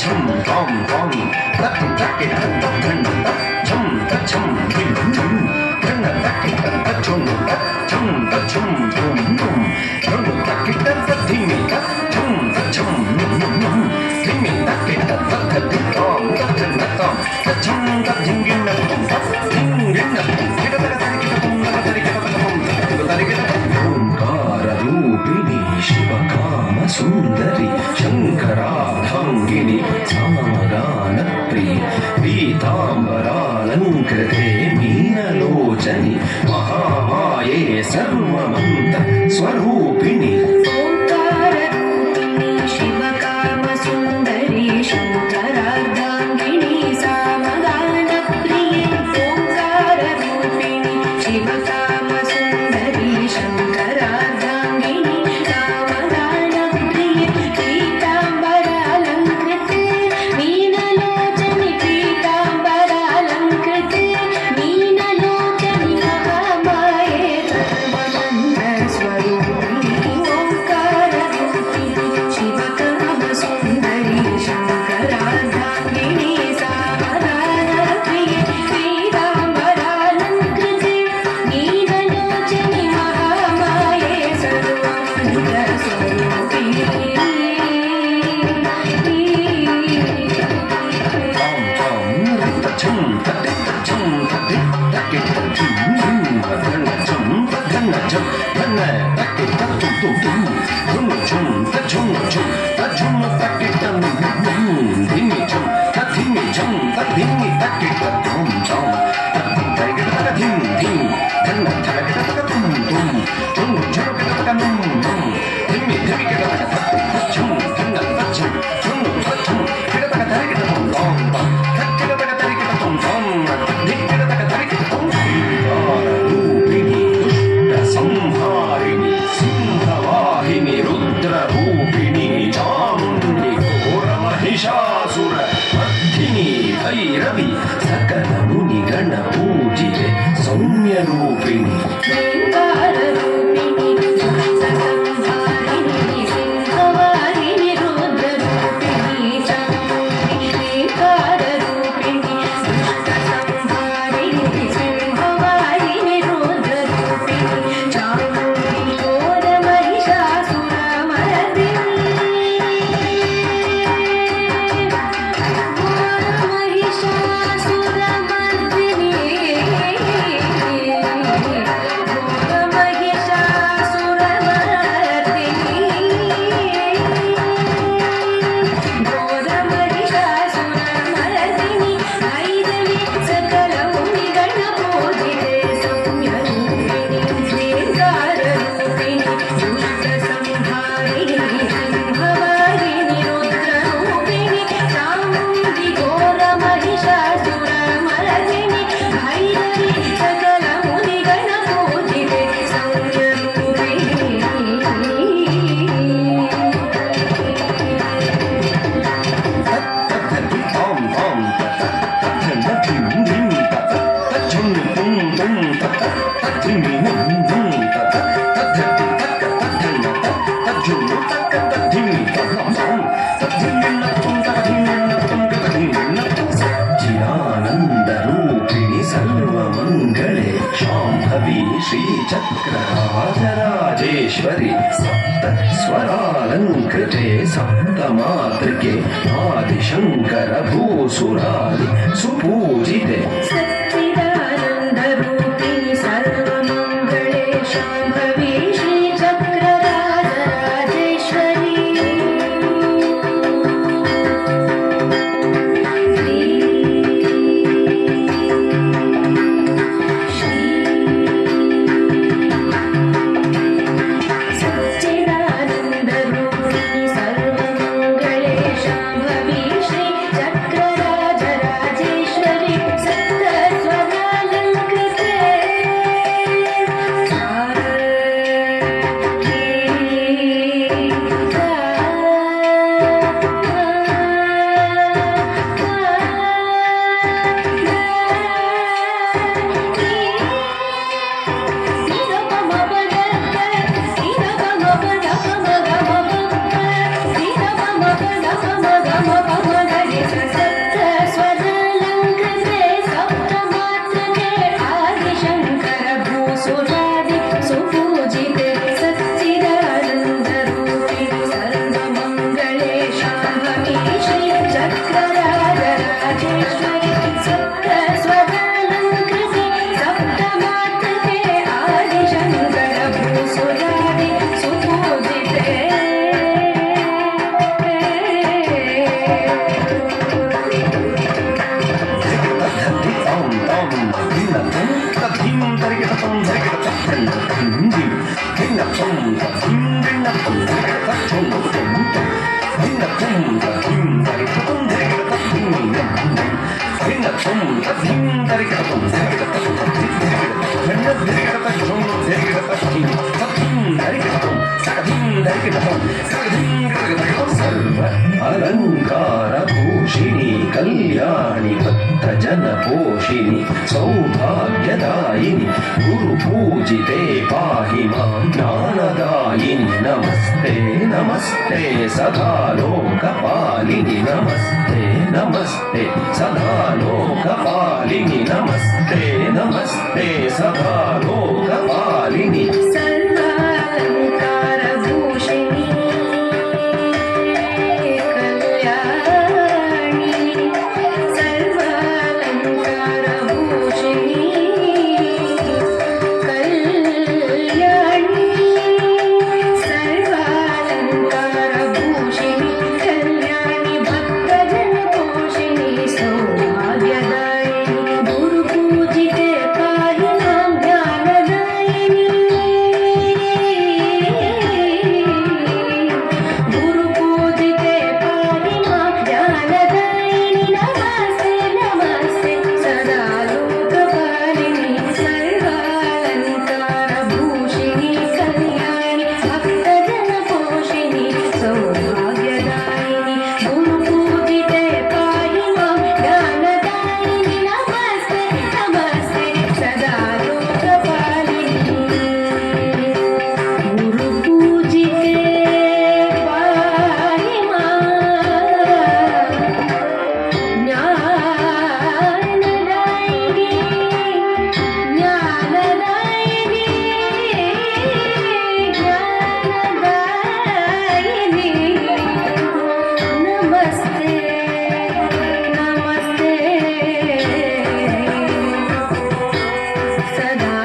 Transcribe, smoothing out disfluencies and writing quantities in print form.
ఛం ఠం ఠం తక్ తక్ ఠం ఛం ఛం ధిం ధిం ఠం తక్ తక్ ఛం ఛం ఛం ధుం ధుం ఠం తక్ తక్ ధిం ఛం ఛం ధుం ధిం తక్ తక్ ధిం ఠం ఠం ఛం తక్ ధిం గిన్ ధిం గిన్ ఓంకార రూపిణి శివకామ సుందరి శంకరార్ధాంగిని సామగాన ప్రియ పీతాంబరాలంకృతే మీనలోచని మహామాయే సర్వమంత స్వరూపిణి భైరవి సకల ముని గణ పూజితే సౌమ్య రూపిణి श्रीचक्रराजराजेश्वरि सप्त स्वरालंकृते सप्तमातृके आदिशंकर भूसुरादि सुपूजिते सच्चिदानंदरूपिणि सर्वमंगले शांभवी श्रीचक्रराजराजेश्वरि चक्रराजराजेश्वरी सत्तर भिन्नत्वं तद्धिं तरिकिडतं भिन्नद्धिरिकिडतज्झं धिरिकिडतद्धिं तद्धिं तरिकिडतं सकधिं तरिकिडतं सकधिं तरिकिडतं सर्व अलङ्कारभूषिणि कल्याणि भक्तजनपोषिणि सौभाग्यदायिनि गुरुपूजिते पाहि मां ज्ञानदायिनि नमस्ते नमस्ते सदा लोकपालिनि नमस्ते नमस्ते सदा लोकपालिनि नमस्ते नमस्ते सदा लोकपालिनि सर्वालङ्कारभूषिणि कल्याणि सर्वालङ्कारभूषिणि कल्याणि सर्वालङ्कारभूषिणि कल्याणि भक्तजनपोषिणि सौभाग्यदायिनि गुरुपूजिते पाहि मां ज्ञानदायिनि गुरुपूजिते पाहि मां ज्ञानदायिनि नमस्ते नमस्ते सदा लोकपालिनि सर्वालङ्कारभूषिणि कल्याणि भक्तजनपोषिणि सौभाग्यदायिनि गुरुपूजिते पाहि मां ज्ञानदायिनि नमस्ते नमस्ते सदा लोकपालिनि गुरुपूजिते पाहि मां ज्ञानदायिनि ज्ञानदायिनि ज्ञानदायिनि नमस्ते नमस्ते सदा